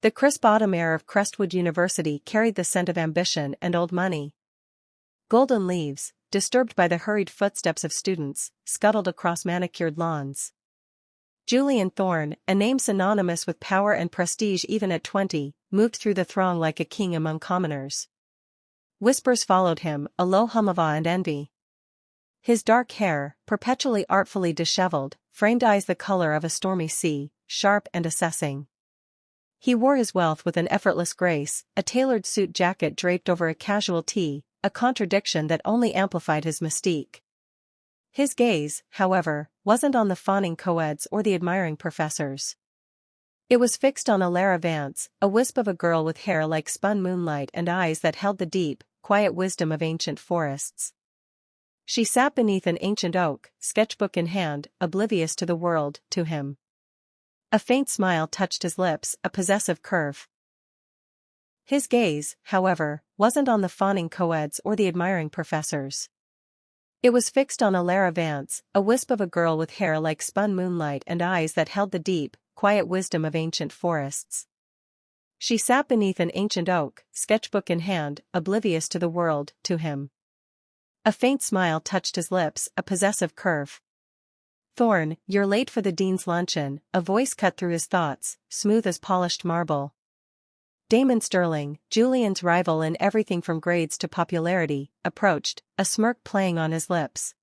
The crisp autumn air of Crestwood University carried the scent of ambition and old money. Golden leaves, disturbed by the hurried footsteps of students, scuttled across manicured lawns. Julian Thorne, a name synonymous with power and prestige even at 20, moved through the throng like a king among commoners. Whispers followed him, a low hum of awe and envy. His dark hair, perpetually artfully disheveled, framed eyes the color of a stormy sea, sharp and assessing. He wore his wealth with an effortless grace, a tailored suit jacket draped over a casual tee, a contradiction that only amplified his mystique. His gaze, however, wasn't on the fawning co-eds or the admiring professors. It was fixed on Elara Vance, a wisp of a girl with hair like spun moonlight and eyes that held the deep, quiet wisdom of ancient forests. She sat beneath an ancient oak, sketchbook in hand, oblivious to the world, to him. A faint smile touched his lips, a possessive curve. His gaze, however, wasn't on the fawning co-eds or the admiring professors. It was fixed on Elara Vance, a wisp of a girl with hair like spun moonlight and eyes that held the deep, quiet wisdom of ancient forests. She sat beneath an ancient oak, sketchbook in hand, oblivious to the world, to him. A faint smile touched his lips, a possessive curve. "Thorne, you're late for the dean's luncheon," a voice cut through his thoughts, smooth as polished marble. Damon Sterling, Julian's rival in everything from grades to popularity, approached, a smirk playing on his lips.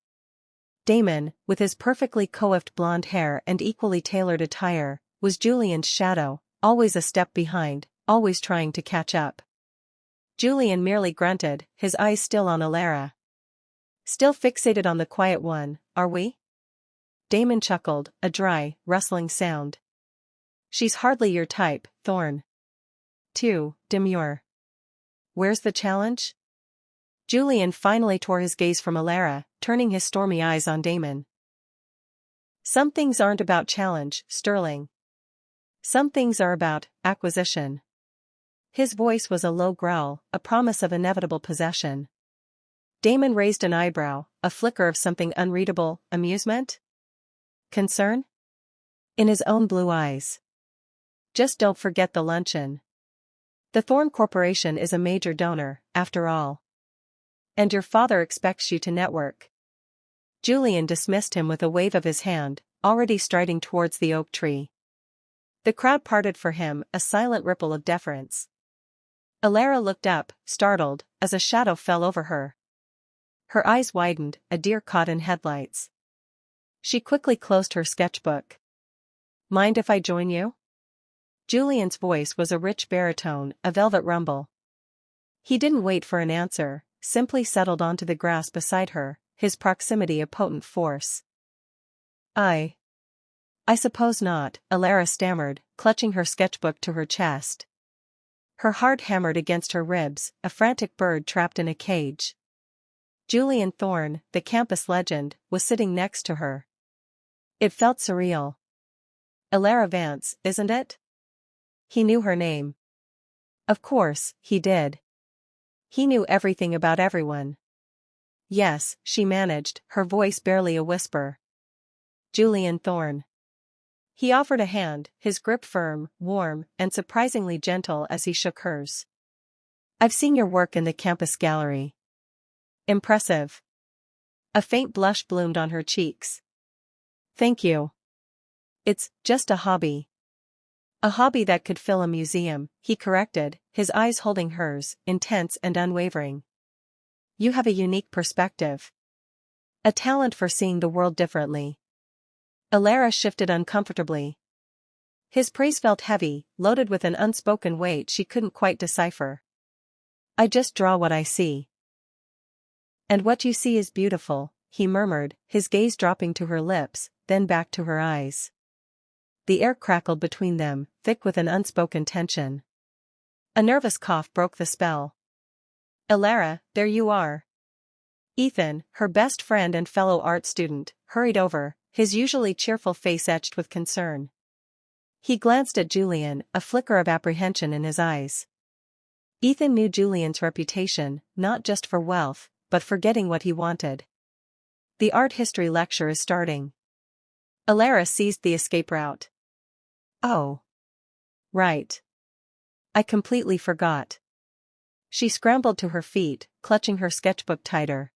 Damon, with his perfectly coiffed blonde hair and equally tailored attire, was Julian's shadow, always a step behind, always trying to catch up. Julian merely grunted, his eyes still on Elara. "Still fixated on the quiet one, are we?" Damon chuckled, a dry, rustling sound. "She's hardly your type, Thorne." "Too demure. Where's the challenge?" Julian finally tore his gaze from Elara, turning his stormy eyes on Damon. "Some things aren't about challenge, Sterling. Some things are about acquisition." His voice was a low growl, a promise of inevitable possession. Damon raised an eyebrow, a flicker of something unreadable, amusement? Concern? In his own blue eyes. "Just don't forget the luncheon. The Thorne Corporation is a major donor, after all. And your father expects you to network." Julian dismissed him with a wave of his hand, already striding towards the oak tree. The crowd parted for him, a silent ripple of deference. Elara looked up, startled, as a shadow fell over her. Her eyes widened, a deer caught in headlights. She quickly closed her sketchbook. "Mind if I join you?" Julian's voice was a rich baritone, a velvet rumble. He didn't wait for an answer, simply settled onto the grass beside her, his proximity a potent force. I suppose not," Elara stammered, clutching her sketchbook to her chest. Her heart hammered against her ribs, a frantic bird trapped in a cage. Julian Thorne, the campus legend, was sitting next to her. It felt surreal. "Elara Vance, isn't it?" He knew her name. Of course, he did. He knew everything about everyone. "Yes," she managed, her voice barely a whisper. "Julian Thorne." He offered a hand, his grip firm, warm, and surprisingly gentle as he shook hers. "I've seen your work in the campus gallery. Impressive." A faint blush bloomed on her cheeks. "Thank you. It's just a hobby." "A hobby that could fill a museum," he corrected, his eyes holding hers, intense and unwavering. "You have a unique perspective. A talent for seeing the world differently." Elara shifted uncomfortably. His praise felt heavy, loaded with an unspoken weight she couldn't quite decipher. "I just draw what I see." "And what you see is beautiful," he murmured, his gaze dropping to her lips, then back to her eyes. The air crackled between them, thick with an unspoken tension. A nervous cough broke the spell. "Elara, there you are." Ethan, her best friend and fellow art student, hurried over, his usually cheerful face etched with concern. He glanced at Julian, a flicker of apprehension in his eyes. Ethan knew Julian's reputation, not just for wealth, but for getting what he wanted. "The art history lecture is starting." Elara seized the escape route. "Oh. Right. I completely forgot. She scrambled to her feet, clutching her sketchbook tighter.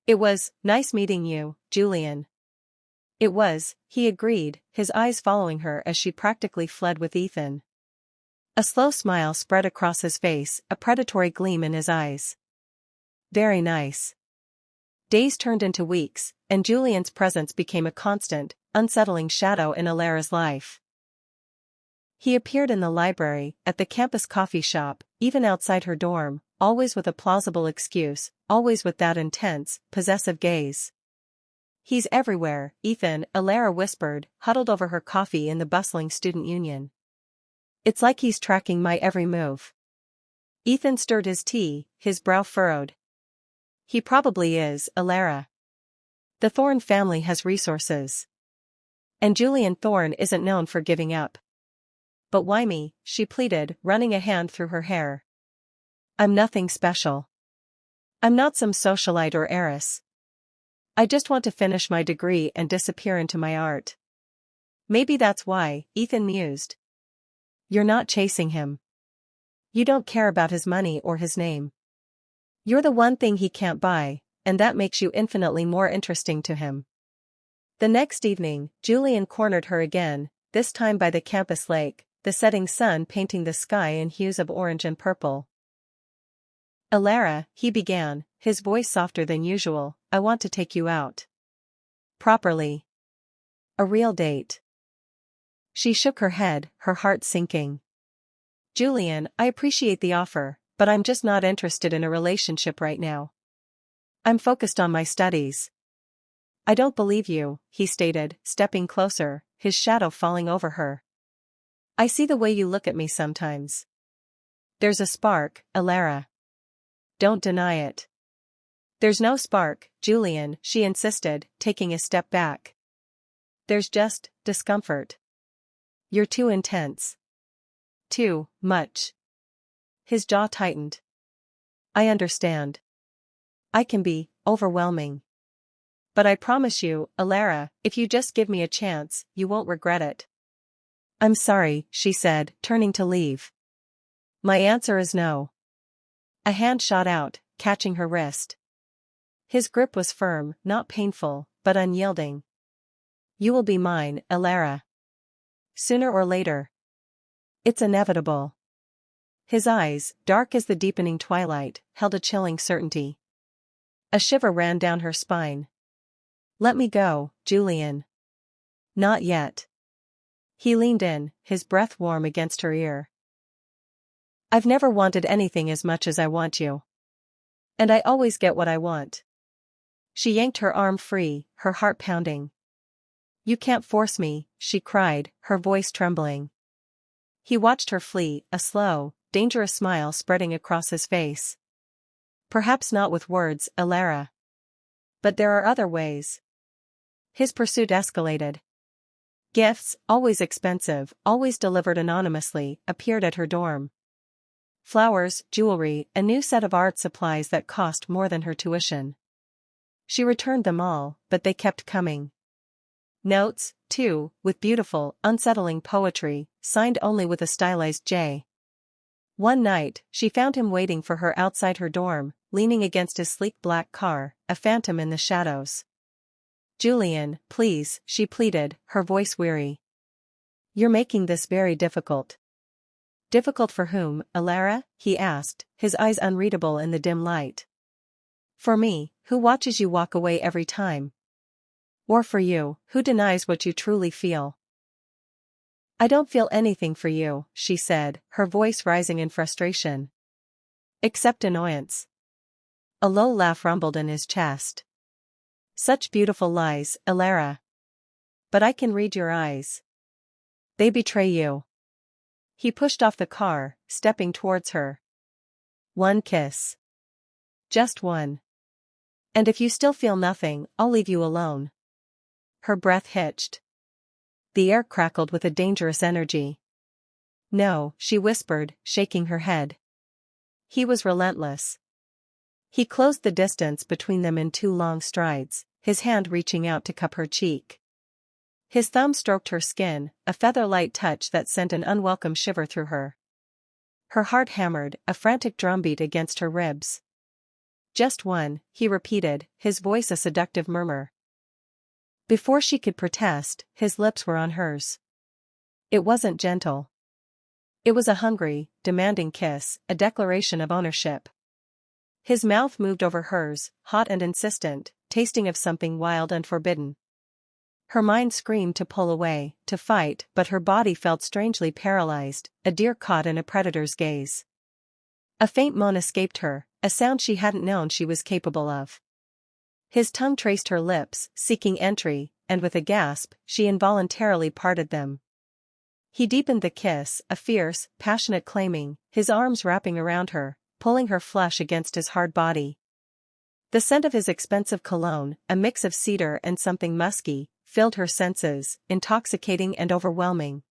It was nice meeting you, Julian. It was, he agreed, his eyes following her as she practically fled with Ethan. A slow smile spread across his face, a predatory gleam in his eyes. Very nice. Days turned into weeks, and Julian's presence became a constant, unsettling shadow in Elara's life. He appeared in the library, at the campus coffee shop, even outside her dorm, always with a plausible excuse, always with that intense, possessive gaze. He's everywhere, Ethan, Elara whispered, huddled over her coffee in the bustling student union. It's like he's tracking my every move. Ethan stirred his tea, his brow furrowed. He probably is, Elara. The Thorne family has resources. And Julian Thorne isn't known for giving up. But why me? She pleaded, running a hand through her hair. I'm nothing special. I'm not some socialite or heiress. I just want to finish my degree and disappear into my art. Maybe that's why, Ethan mused. You're not chasing him. You don't care about his money or his name. You're the one thing he can't buy, and that makes you infinitely more interesting to him. The next evening, Julian cornered her again, this time by the campus lake, the setting sun painting the sky in hues of orange and purple. Elara, he began, his voice softer than usual, I want to take you out. Properly. A real date. She shook her head, her heart sinking. Julian, I appreciate the offer, but I'm just not interested in a relationship right now. I'm focused on my studies. I don't believe you, he stated, stepping closer, his shadow falling over her. I see the way you look at me sometimes. There's a spark, Elara. Don't deny it. There's no spark, Julian, she insisted, taking a step back. There's just discomfort. You're too intense. Too much. His jaw tightened. I understand. I can be overwhelming. But I promise you, Elara, if you just give me a chance, you won't regret it. I'm sorry, she said, turning to leave. My answer is no. A hand shot out, catching her wrist. His grip was firm, not painful, but unyielding. You will be mine, Elara. Sooner or later. It's inevitable. His eyes, dark as the deepening twilight, held a chilling certainty. A shiver ran down her spine. Let me go, Julian. Not yet. He leaned in, his breath warm against her ear. I've never wanted anything as much as I want you. And I always get what I want. She yanked her arm free, her heart pounding. You can't force me, she cried, her voice trembling. He watched her flee, a slow, dangerous smile spreading across his face. Perhaps not with words, Elara. But there are other ways. His pursuit escalated. Gifts, always expensive, always delivered anonymously, appeared at her dorm. Flowers, jewelry, a new set of art supplies that cost more than her tuition. She returned them all, but they kept coming. Notes, too, with beautiful, unsettling poetry, signed only with a stylized J. One night, she found him waiting for her outside her dorm, leaning against his sleek black car, a phantom in the shadows. Julian, please, she pleaded, her voice weary. You're making this very difficult. Difficult for whom, Elara? He asked, his eyes unreadable in the dim light. For me, who watches you walk away every time. Or for you, who denies what you truly feel. I don't feel anything for you, she said, her voice rising in frustration. Except annoyance. A low laugh rumbled in his chest. Such beautiful lies, Elara. But I can read your eyes. They betray you. He pushed off the car, stepping towards her. One kiss. Just one. And if you still feel nothing, I'll leave you alone. Her breath hitched. The air crackled with a dangerous energy. No, she whispered, shaking her head. He was relentless. He closed the distance between them in 2 long strides, his hand reaching out to cup her cheek. His thumb stroked her skin, a feather-light touch that sent an unwelcome shiver through her. Her heart hammered, a frantic drumbeat against her ribs. Just one, he repeated, his voice a seductive murmur. Before she could protest, his lips were on hers. It wasn't gentle. It was a hungry, demanding kiss, a declaration of ownership. His mouth moved over hers, hot and insistent, tasting of something wild and forbidden. Her mind screamed to pull away, to fight, but her body felt strangely paralyzed, a deer caught in a predator's gaze. A faint moan escaped her, a sound she hadn't known she was capable of. His tongue traced her lips, seeking entry, and with a gasp, she involuntarily parted them. He deepened the kiss, a fierce, passionate claiming, his arms wrapping around her, pulling her flesh against his hard body. The scent of his expensive cologne, a mix of cedar and something musky, filled her senses, intoxicating and overwhelming.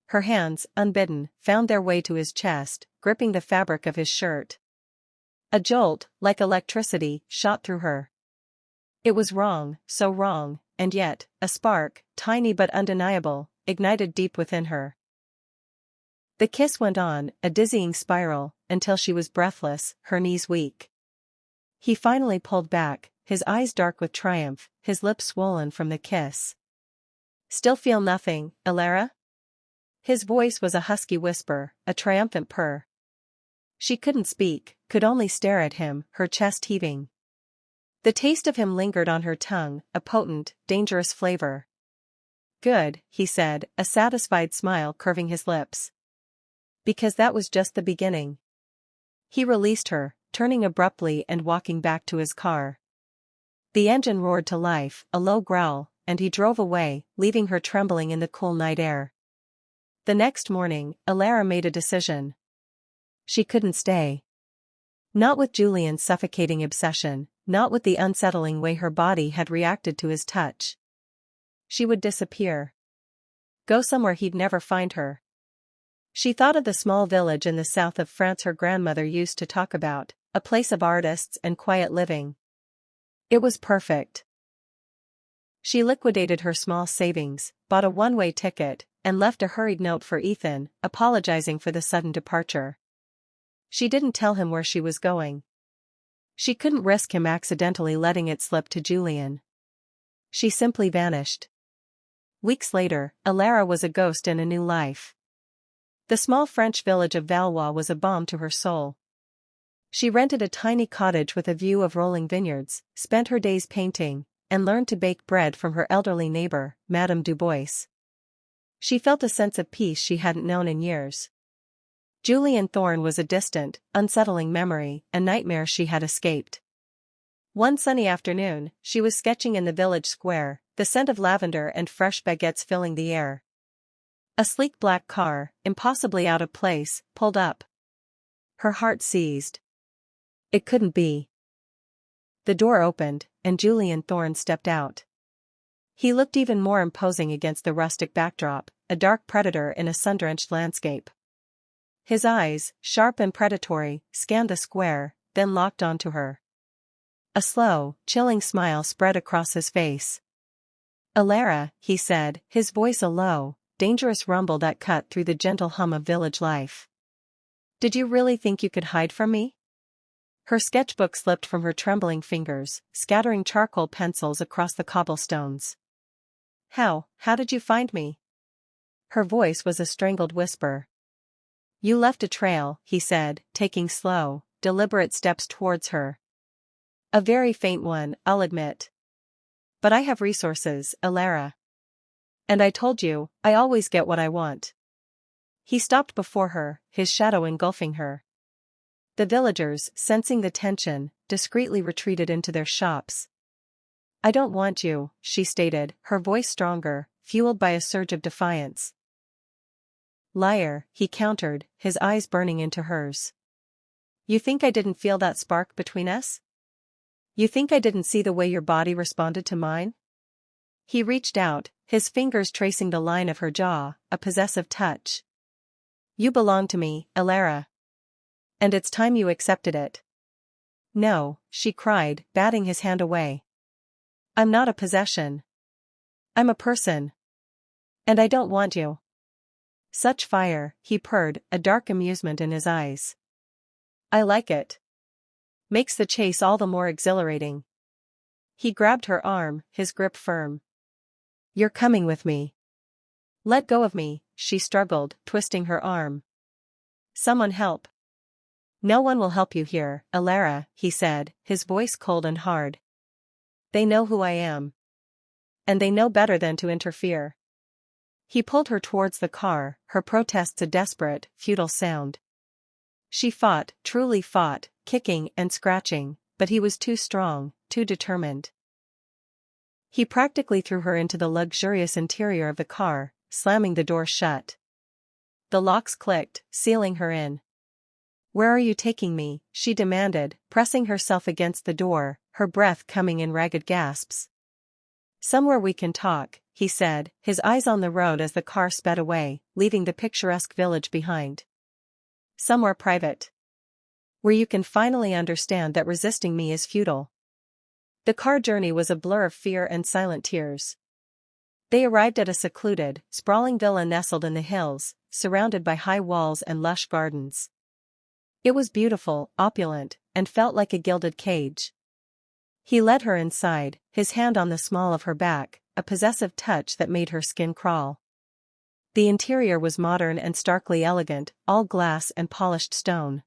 Her hands, unbidden, found their way to his chest, gripping the fabric of his shirt. A jolt, like electricity, shot through her. It was wrong, so wrong, and yet, a spark, tiny but undeniable, ignited deep within her. The kiss went on, a dizzying spiral, until she was breathless, her knees weak. He finally pulled back, his eyes dark with triumph, his lips swollen from the kiss. "Still feel nothing, Elara?" His voice was a husky whisper, a triumphant purr. She couldn't speak, could only stare at him, her chest heaving. The taste of him lingered on her tongue, a potent, dangerous flavor. "Good," he said, a satisfied smile curving his lips. "Because that was just the beginning." He released her, turning abruptly and walking back to his car. The engine roared to life, a low growl, and he drove away, leaving her trembling in the cool night air. The next morning, Elara made a decision. She couldn't stay. Not with Julian's suffocating obsession, not with the unsettling way her body had reacted to his touch. She would disappear. Go somewhere he'd never find her. She thought of the small village in the south of France her grandmother used to talk about, a place of artists and quiet living. It was perfect. She liquidated her small savings, bought a one-way ticket, and left a hurried note for Ethan, apologizing for the sudden departure. She didn't tell him where she was going. She couldn't risk him accidentally letting it slip to Julian. She simply vanished. Weeks later, Elara was a ghost in a new life. The small French village of Valois was a balm to her soul. She rented a tiny cottage with a view of rolling vineyards, spent her days painting, and learned to bake bread from her elderly neighbor, Madame Dubois. She felt a sense of peace she hadn't known in years. Julian Thorne was a distant, unsettling memory, a nightmare she had escaped. One sunny afternoon, she was sketching in the village square, the scent of lavender and fresh baguettes filling the air. A sleek black car, impossibly out of place, pulled up. Her heart seized. It couldn't be. The door opened, and Julian Thorne stepped out. He looked even more imposing against the rustic backdrop, a dark predator in a sun-drenched landscape. His eyes, sharp and predatory, scanned the square, then locked onto her. A slow, chilling smile spread across his face. "Elara," he said, his voice a low, dangerous rumble that cut through the gentle hum of village life. "Did you really think you could hide from me?" Her sketchbook slipped from her trembling fingers, scattering charcoal pencils across the cobblestones. How did you find me?" Her voice was a strangled whisper. "You left a trail," he said, taking slow, deliberate steps towards her. "A very faint one, I'll admit. But I have resources, Elara. And I told you, I always get what I want." He stopped before her, his shadow engulfing her. The villagers, sensing the tension, discreetly retreated into their shops. "I don't want you," she stated, her voice stronger, fueled by a surge of defiance. "Liar," he countered, his eyes burning into hers. "You think I didn't feel that spark between us? You think I didn't see the way your body responded to mine?" He reached out, his fingers tracing the line of her jaw, a possessive touch. "You belong to me, Elara. And it's time you accepted it." "No," she cried, batting his hand away. "I'm not a possession. I'm a person. And I don't want you." Such fire, he purred, a dark amusement in his eyes. I like it. Makes the chase all the more exhilarating. He grabbed her arm, his grip firm. You're coming with me. Let go of me, she struggled, twisting her arm. Someone help. No one will help you here, Elara, he said, his voice cold and hard. They know who I am. And they know better than to interfere. He pulled her towards the car, her protests a desperate, futile sound. She fought, truly fought, kicking and scratching, but he was too strong, too determined. He practically threw her into the luxurious interior of the car, slamming the door shut. The locks clicked, sealing her in. Where are you taking me? She demanded, pressing herself against the door, her breath coming in ragged gasps. Somewhere we can talk, he said, his eyes on the road as the car sped away, leaving the picturesque village behind. Somewhere private. Where you can finally understand that resisting me is futile. The car journey was a blur of fear and silent tears. They arrived at a secluded, sprawling villa nestled in the hills, surrounded by high walls and lush gardens. It was beautiful, opulent, and felt like a gilded cage. He led her inside, his hand on the small of her back, a possessive touch that made her skin crawl. The interior was modern and starkly elegant, all glass and polished stone.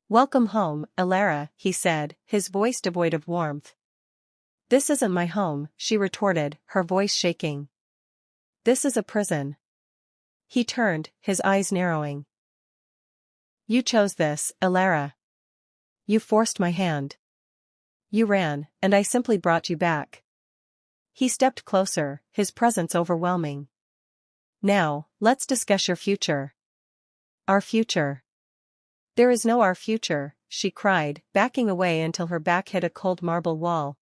Welcome home, Elara, he said, his voice devoid of warmth. This isn't my home, she retorted, her voice shaking. This is a prison. He turned, his eyes narrowing. You chose this, Elara. You forced my hand. You ran, and I simply brought you back. He stepped closer, his presence overwhelming. Now, let's discuss your future. Our future. There is no our future, she cried, backing away until her back hit a cold marble wall.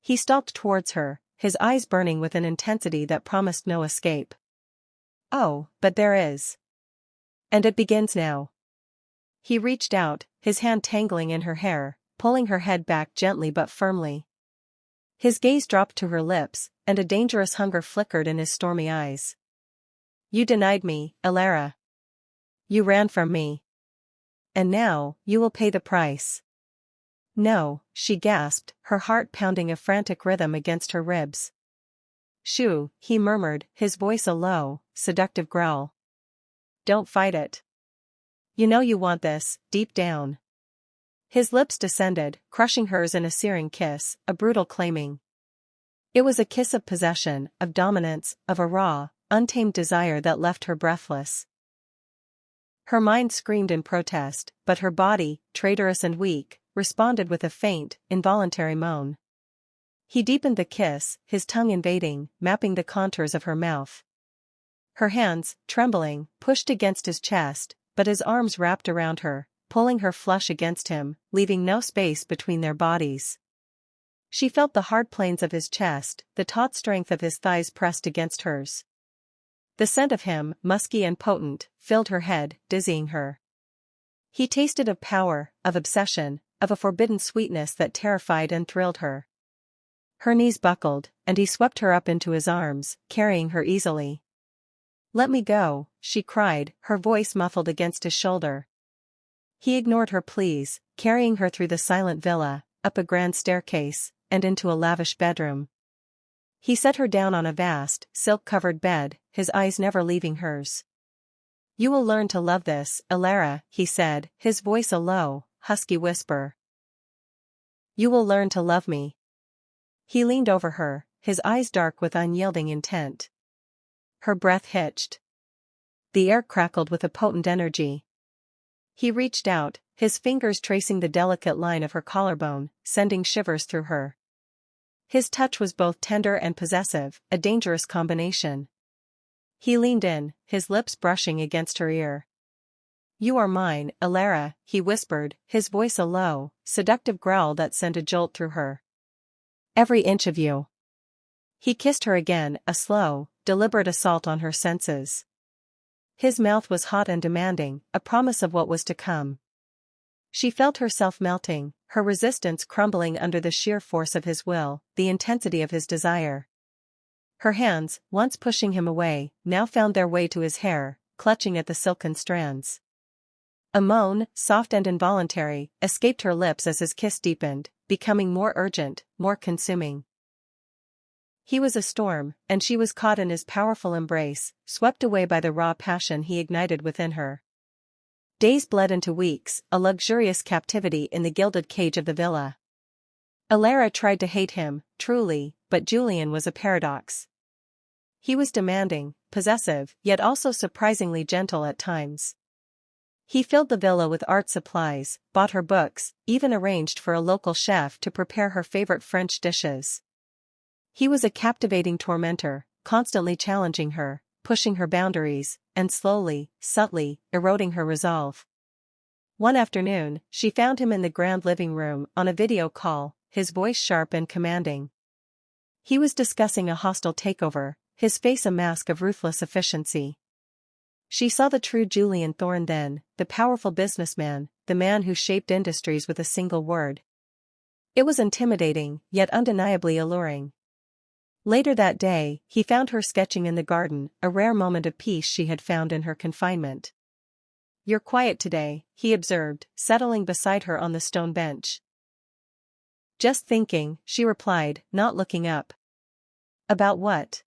He stalked towards her, his eyes burning with an intensity that promised no escape. Oh, but there is. And it begins now. He reached out, his hand tangling in her hair, pulling her head back gently but firmly. His gaze dropped to her lips, and a dangerous hunger flickered in his stormy eyes. You denied me, Elara. You ran from me. And now, you will pay the price. No, she gasped, her heart pounding a frantic rhythm against her ribs. Shoo, he murmured, his voice a low, seductive growl. Don't fight it. You know you want this, deep down. His lips descended, crushing hers in a searing kiss, a brutal claiming. It was a kiss of possession, of dominance, of a raw, untamed desire that left her breathless. Her mind screamed in protest, but her body, traitorous and weak, responded with a faint, involuntary moan. He deepened the kiss, his tongue invading, mapping the contours of her mouth. Her hands, trembling, pushed against his chest, but his arms wrapped around her, pulling her flush against him, leaving no space between their bodies. She felt the hard planes of his chest, the taut strength of his thighs pressed against hers. The scent of him, musky and potent, filled her head, dizzying her. He tasted of power, of obsession, of a forbidden sweetness that terrified and thrilled her. Her knees buckled, and he swept her up into his arms, carrying her easily. Let me go, she cried, her voice muffled against his shoulder. He ignored her pleas, carrying her through the silent villa, up a grand staircase, and into a lavish bedroom. He set her down on a vast, silk-covered bed, his eyes never leaving hers. You will learn to love this, Elara, he said, his voice a low, husky whisper. You will learn to love me. He leaned over her, his eyes dark with unyielding intent. Her breath hitched. The air crackled with a potent energy. He reached out, his fingers tracing the delicate line of her collarbone, sending shivers through her. His touch was both tender and possessive, a dangerous combination. He leaned in, his lips brushing against her ear. You are mine, Elara, he whispered, his voice a low, seductive growl that sent a jolt through her. Every inch of you. He kissed her again, a slow, deliberate assault on her senses. His mouth was hot and demanding, a promise of what was to come. She felt herself melting, her resistance crumbling under the sheer force of his will, the intensity of his desire. Her hands, once pushing him away, now found their way to his hair, clutching at the silken strands. A moan, soft and involuntary, escaped her lips as his kiss deepened, becoming more urgent, more consuming. He was a storm, and she was caught in his powerful embrace, swept away by the raw passion he ignited within her. Days bled into weeks, a luxurious captivity in the gilded cage of the villa. Elara tried to hate him, truly, but Julian was a paradox. He was demanding, possessive, yet also surprisingly gentle at times. He filled the villa with art supplies, bought her books, even arranged for a local chef to prepare her favorite French dishes. He was a captivating tormentor, constantly challenging her, pushing her boundaries, and slowly, subtly, eroding her resolve. One afternoon, she found him in the grand living room on a video call, his voice sharp and commanding. He was discussing a hostile takeover, his face a mask of ruthless efficiency. She saw the true Julian Thorne then, the powerful businessman, the man who shaped industries with a single word. It was intimidating, yet undeniably alluring. Later that day, he found her sketching in the garden, a rare moment of peace she had found in her confinement. "You're quiet today," he observed, settling beside her on the stone bench. "Just thinking," she replied, not looking up. "About what?"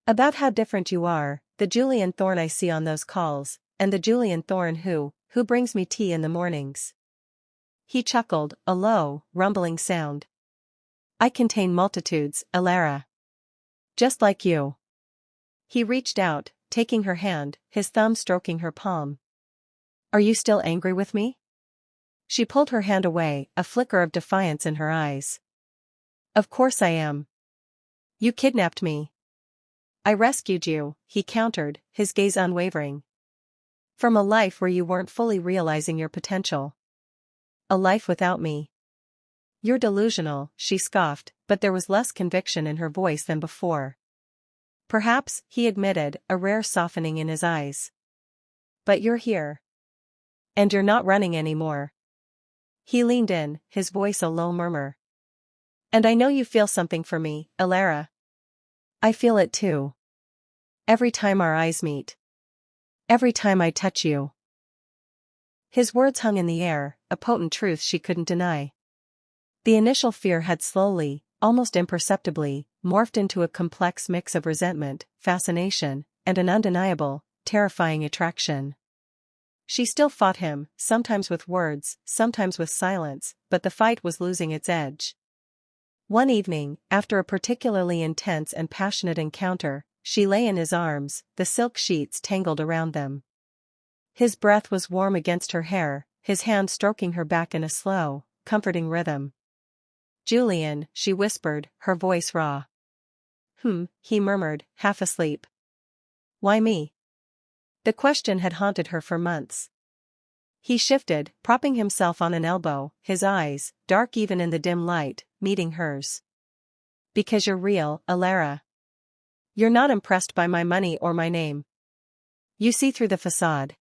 "About how different you are, the Julian Thorne I see on those calls, and the Julian Thorne who brings me tea in the mornings." He chuckled, a low, rumbling sound. "I contain multitudes, Elara. Just like you." He reached out, taking her hand, his thumb stroking her palm. "Are you still angry with me?" She pulled her hand away, a flicker of defiance in her eyes. "Of course I am. You kidnapped me." "I rescued you," he countered, his gaze unwavering. "From a life where you weren't fully realizing your potential. A life without me." "You're delusional," she scoffed, but there was less conviction in her voice than before. "Perhaps," he admitted, a rare softening in his eyes. "But you're here. And you're not running anymore." He leaned in, his voice a low murmur. "And I know you feel something for me, Elara. I feel it too. Every time our eyes meet. Every time I touch you." His words hung in the air, a potent truth she couldn't deny. The initial fear had slowly, almost imperceptibly, morphed into a complex mix of resentment, fascination, and an undeniable, terrifying attraction. She still fought him, sometimes with words, sometimes with silence, but the fight was losing its edge. One evening, after a particularly intense and passionate encounter, she lay in his arms, the silk sheets tangled around them. His breath was warm against her hair, his hand stroking her back in a slow, comforting rhythm. "Julian," she whispered, her voice raw. He murmured, half asleep. "Why me?" The question had haunted her for months. He shifted, propping himself on an elbow, his eyes, dark even in the dim light, meeting hers. "Because you're real, Elara. You're not impressed by my money or my name. You see through the facade.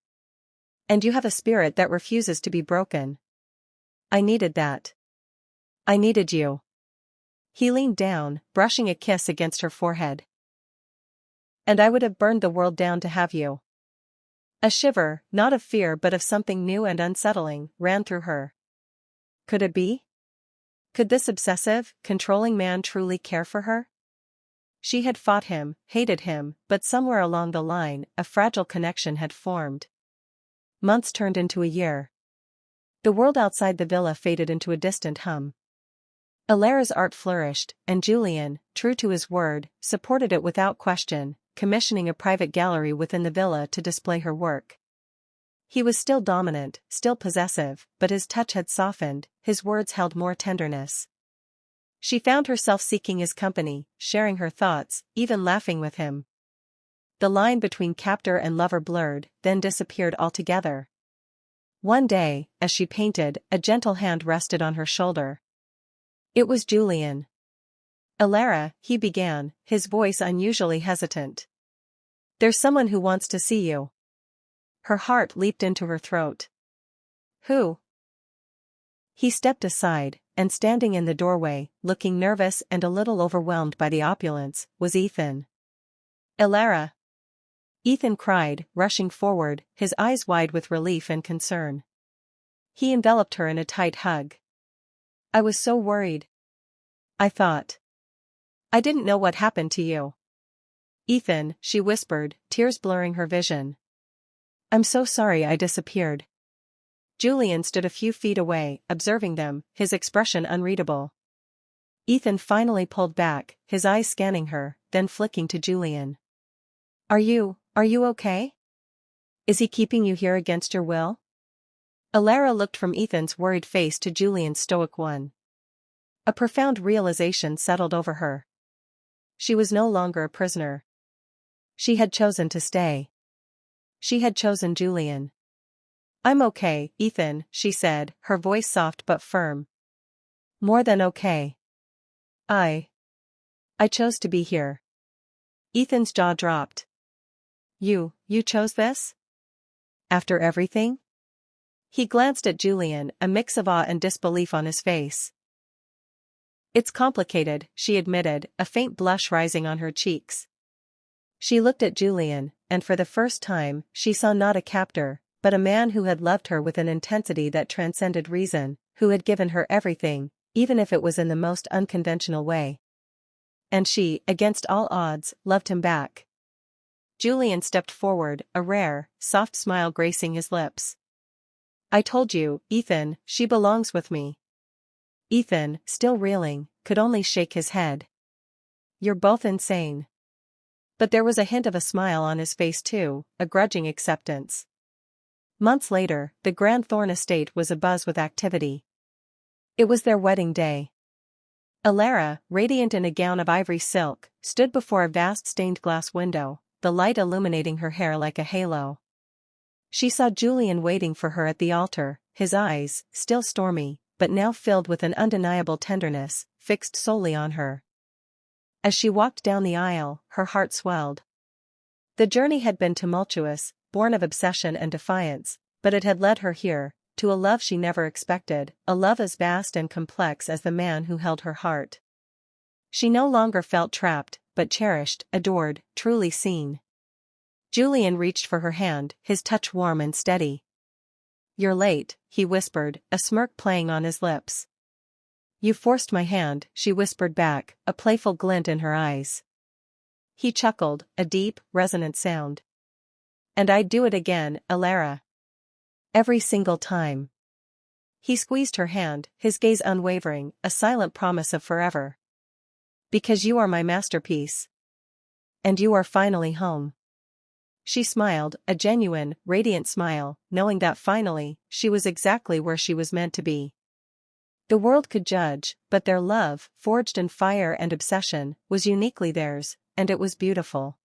And you have a spirit that refuses to be broken. I needed that. I needed you." He leaned down, brushing a kiss against her forehead. "And I would have burned the world down to have you." A shiver, not of fear but of something new and unsettling, ran through her. Could it be? Could this obsessive, controlling man truly care for her? She had fought him, hated him, but somewhere along the line, a fragile connection had formed. Months turned into a year. The world outside the villa faded into a distant hum. Elara's art flourished, and Julian, true to his word, supported it without question, commissioning a private gallery within the villa to display her work. He was still dominant, still possessive, but his touch had softened, his words held more tenderness. She found herself seeking his company, sharing her thoughts, even laughing with him. The line between captor and lover blurred, then disappeared altogether. One day, as she painted, a gentle hand rested on her shoulder. It was Julian. "Elara," he began, his voice unusually hesitant. "There's someone who wants to see you." Her heart leaped into her throat. "Who?" He stepped aside, and standing in the doorway, looking nervous and a little overwhelmed by the opulence, was Ethan. "Elara!" Ethan cried, rushing forward, his eyes wide with relief and concern. He enveloped her in a tight hug. "I was so worried. I thought. I didn't know what happened to you." "Ethan," she whispered, tears blurring her vision. "I'm so sorry I disappeared." Julian stood a few feet away, observing them, his expression unreadable. Ethan finally pulled back, his eyes scanning her, then flicking to Julian. Are you okay? Is he keeping you here against your will?" Elara looked from Ethan's worried face to Julian's stoic one. A profound realization settled over her. She was no longer a prisoner. She had chosen to stay. She had chosen Julian. "I'm okay, Ethan," she said, her voice soft but firm. "More than okay. I chose to be here." Ethan's jaw dropped. You chose this? After everything?" He glanced at Julian, a mix of awe and disbelief on his face. "It's complicated," she admitted, a faint blush rising on her cheeks. She looked at Julian, and for the first time, she saw not a captor, but a man who had loved her with an intensity that transcended reason, who had given her everything, even if it was in the most unconventional way. And she, against all odds, loved him back. Julian stepped forward, a rare, soft smile gracing his lips. "I told you, Ethan, she belongs with me." Ethan, still reeling, could only shake his head. "You're both insane." But there was a hint of a smile on his face too, a grudging acceptance. Months later, the Grand Thorne estate was abuzz with activity. It was their wedding day. Elara, radiant in a gown of ivory silk, stood before a vast stained glass window, the light illuminating her hair like a halo. She saw Julian waiting for her at the altar, his eyes, still stormy, but now filled with an undeniable tenderness, fixed solely on her. As she walked down the aisle, her heart swelled. The journey had been tumultuous, born of obsession and defiance, but it had led her here, to a love she never expected, a love as vast and complex as the man who held her heart. She no longer felt trapped, but cherished, adored, truly seen. Julian reached for her hand, his touch warm and steady. "You're late," he whispered, a smirk playing on his lips. "You forced my hand," she whispered back, a playful glint in her eyes. He chuckled, a deep, resonant sound. "And I'd do it again, Elara. Every single time." He squeezed her hand, his gaze unwavering, a silent promise of forever. "Because you are my masterpiece. And you are finally home." She smiled, a genuine, radiant smile, knowing that finally, she was exactly where she was meant to be. The world could judge, but their love, forged in fire and obsession, was uniquely theirs, and it was beautiful.